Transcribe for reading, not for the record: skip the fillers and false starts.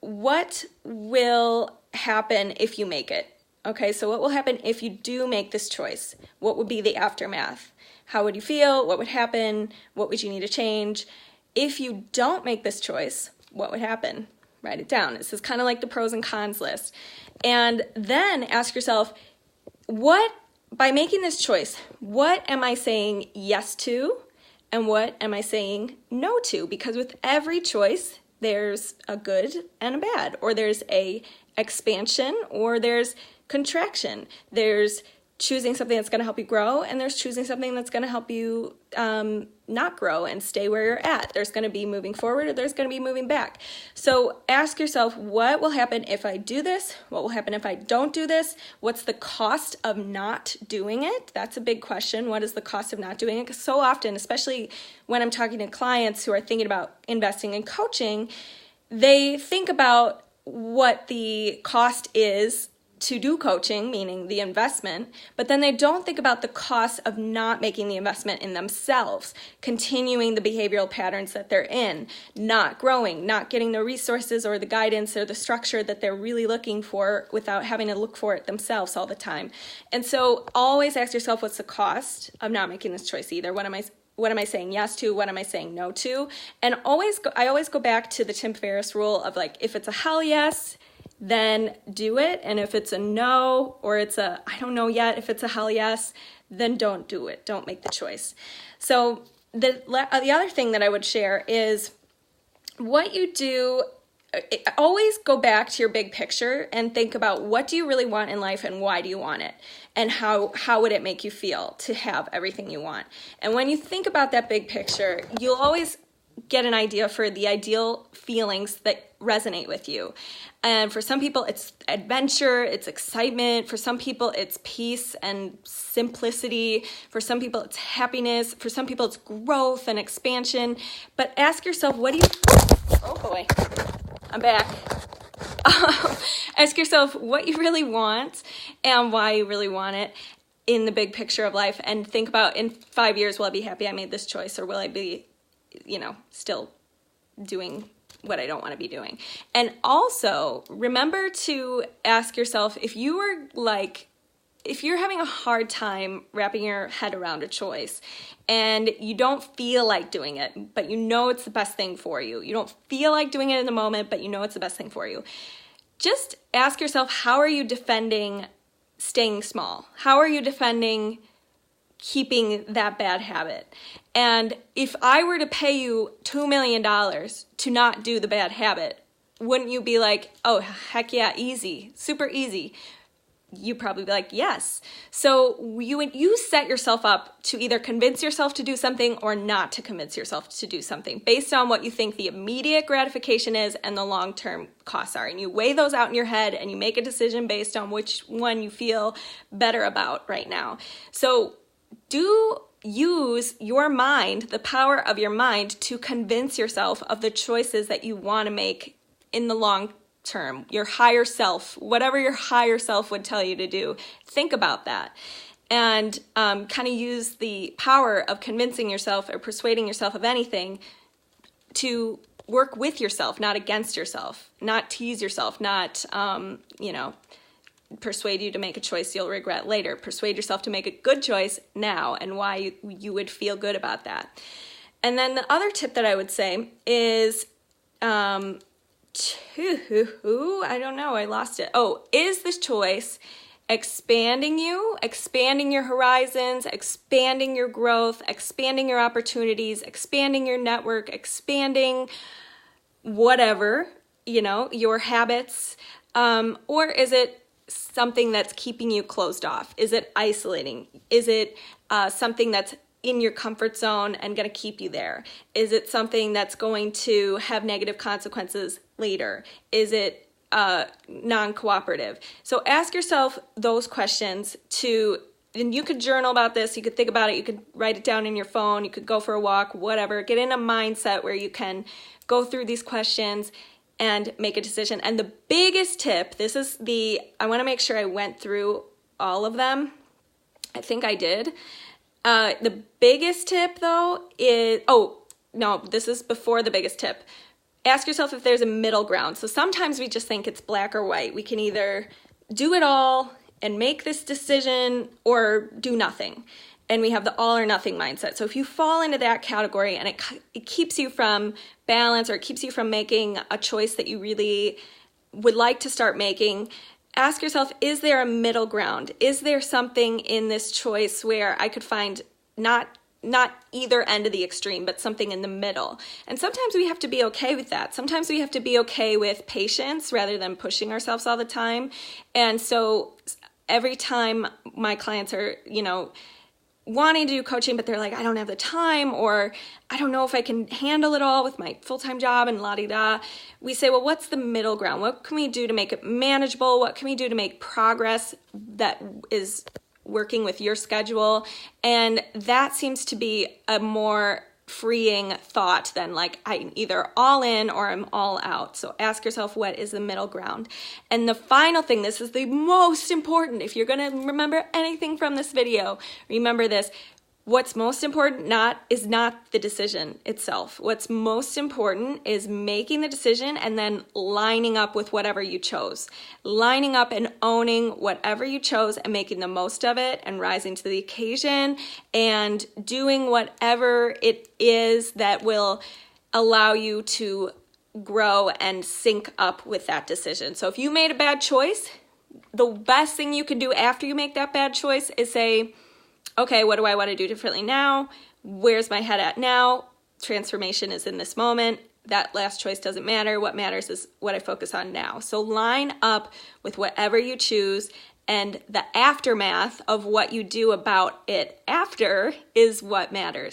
what will happen if you make it? Okay, so what will happen if you do make this choice? What would be the aftermath? How would you feel? What would happen? What would you need to change? If you don't make this choice, what would happen? Write it down. This is kind of like the pros and cons list. And then ask yourself, by making this choice, what am I saying yes to? And what am I saying no to? Because with every choice, there's a good and a bad, or there's a expansion, or there's contraction. There's choosing something that's going to help you grow, and there's choosing something that's going to help you not grow and stay where you're at. There's going to be moving forward, or there's going to be moving back. So ask yourself, what will happen if I do this? What will happen if I don't do this? What's the cost of not doing it? That's a big question. What is the cost of not doing it? Because so often, especially when I'm talking to clients who are thinking about investing in coaching, they think about what the cost is to do coaching, meaning the investment, but then they don't think about the cost of not making the investment in themselves, continuing the behavioral patterns that they're in, not growing, not getting the resources or the guidance or the structure that they're really looking for without having to look for it themselves all the time. And so always ask yourself, what's the cost of not making this choice either? What am I saying yes to? What am I saying no to? And I always go back to the Tim Ferriss rule of, like, if it's a hell yes, then do it. And if it's a no, or it's a I don't know yet, if it's a hell yes, then don't do it. Don't make the choice. So the other thing that I would share is what you do. Always go back to your big picture and think about, what do you really want in life and why do you want it? And how would it make you feel to have everything you want? And when you think about that big picture, you'll always get an idea for the ideal feelings that resonate with you. And for some people, it's adventure, it's excitement. For some people, it's peace and simplicity. For some people, it's happiness. For some people, it's growth and expansion. But ask yourself, oh boy, I'm back. Ask yourself what you really want and why you really want it in the big picture of life. And think about, in 5 years, will I be happy I made this choice, or will I be still doing what I don't want to be doing? And also remember to ask yourself, if you're having a hard time wrapping your head around a choice and you don't feel like doing it, but you know it's the best thing for you. You don't feel like doing it in the moment, but you know it's the best thing for you. Just ask yourself, how are you defending staying small? How are you defending keeping that bad habit? And if I were to pay you $2 million to not do the bad habit, wouldn't you be like, oh, heck yeah, easy, super easy? You probably be like, yes. So you set yourself up to either convince yourself to do something or not to convince yourself to do something based on what you think the immediate gratification is and the long-term costs are. And you weigh those out in your head and you make a decision based on which one you feel better about right now. So use your mind, the power of your mind, to convince yourself of the choices that you want to make in the long term. Your higher self, whatever your higher self would tell you to do, think about that. And kind of use the power of convincing yourself or persuading yourself of anything to work with yourself, not against yourself, not tease yourself, not, persuade you to make a choice you'll regret later. Persuade yourself to make a good choice now and why you would feel good about that. And then the other tip that I would say is, I don't know, I lost it. Oh, is this choice expanding you, expanding your horizons, expanding your growth, expanding your opportunities, expanding your network, expanding whatever, your habits, or is it something that's keeping you closed off? Is it isolating? Is it something that's in your comfort zone and going to keep you there? Is it something that's going to have negative consequences later? Is it non-cooperative? So ask yourself those questions and you could journal about this, you could think about it, you could write it down in your phone, you could go for a walk, whatever. Get in a mindset where you can go through these questions and make a decision. And the biggest tip, I want to make sure I went through all of them. I think I did. The biggest tip though is, this is before the biggest tip. ask yourself if there's a middle ground. So sometimes we just think it's black or white. We can either do it all and make this decision or do nothing. And we have the all or nothing mindset. So if you fall into that category and it keeps you from balance, or it keeps you from making a choice that you really would like to start making, ask yourself, is there a middle ground? Is there something in this choice where I could find not either end of the extreme, but something in the middle? And sometimes we have to be okay with that. Sometimes we have to be okay with patience rather than pushing ourselves all the time. And so every time my clients are, wanting to do coaching, but they're like, I don't have the time, or I don't know if I can handle it all with my full-time job and la-di-da. We say, well, what's the middle ground? What can we do to make it manageable? What can we do to make progress that is working with your schedule? And that seems to be a more freeing thought than like, I'm either all in or I'm all out. So ask yourself, what is the middle ground? And the final thing, this is the most important. If you're going to remember anything from this video, remember this. What's most important is not the decision itself. What's most important is making the decision and then lining up with whatever you chose. Lining up and owning whatever you chose and making the most of it and rising to the occasion and doing whatever it is that will allow you to grow and sync up with that decision. So if you made a bad choice, the best thing you can do after you make that bad choice is say, okay, what do I want to do differently now? Where's my head at now? Transformation is in this moment. That last choice doesn't matter. What matters is what I focus on now. So line up with whatever you choose, and the aftermath of what you do about it after is what matters.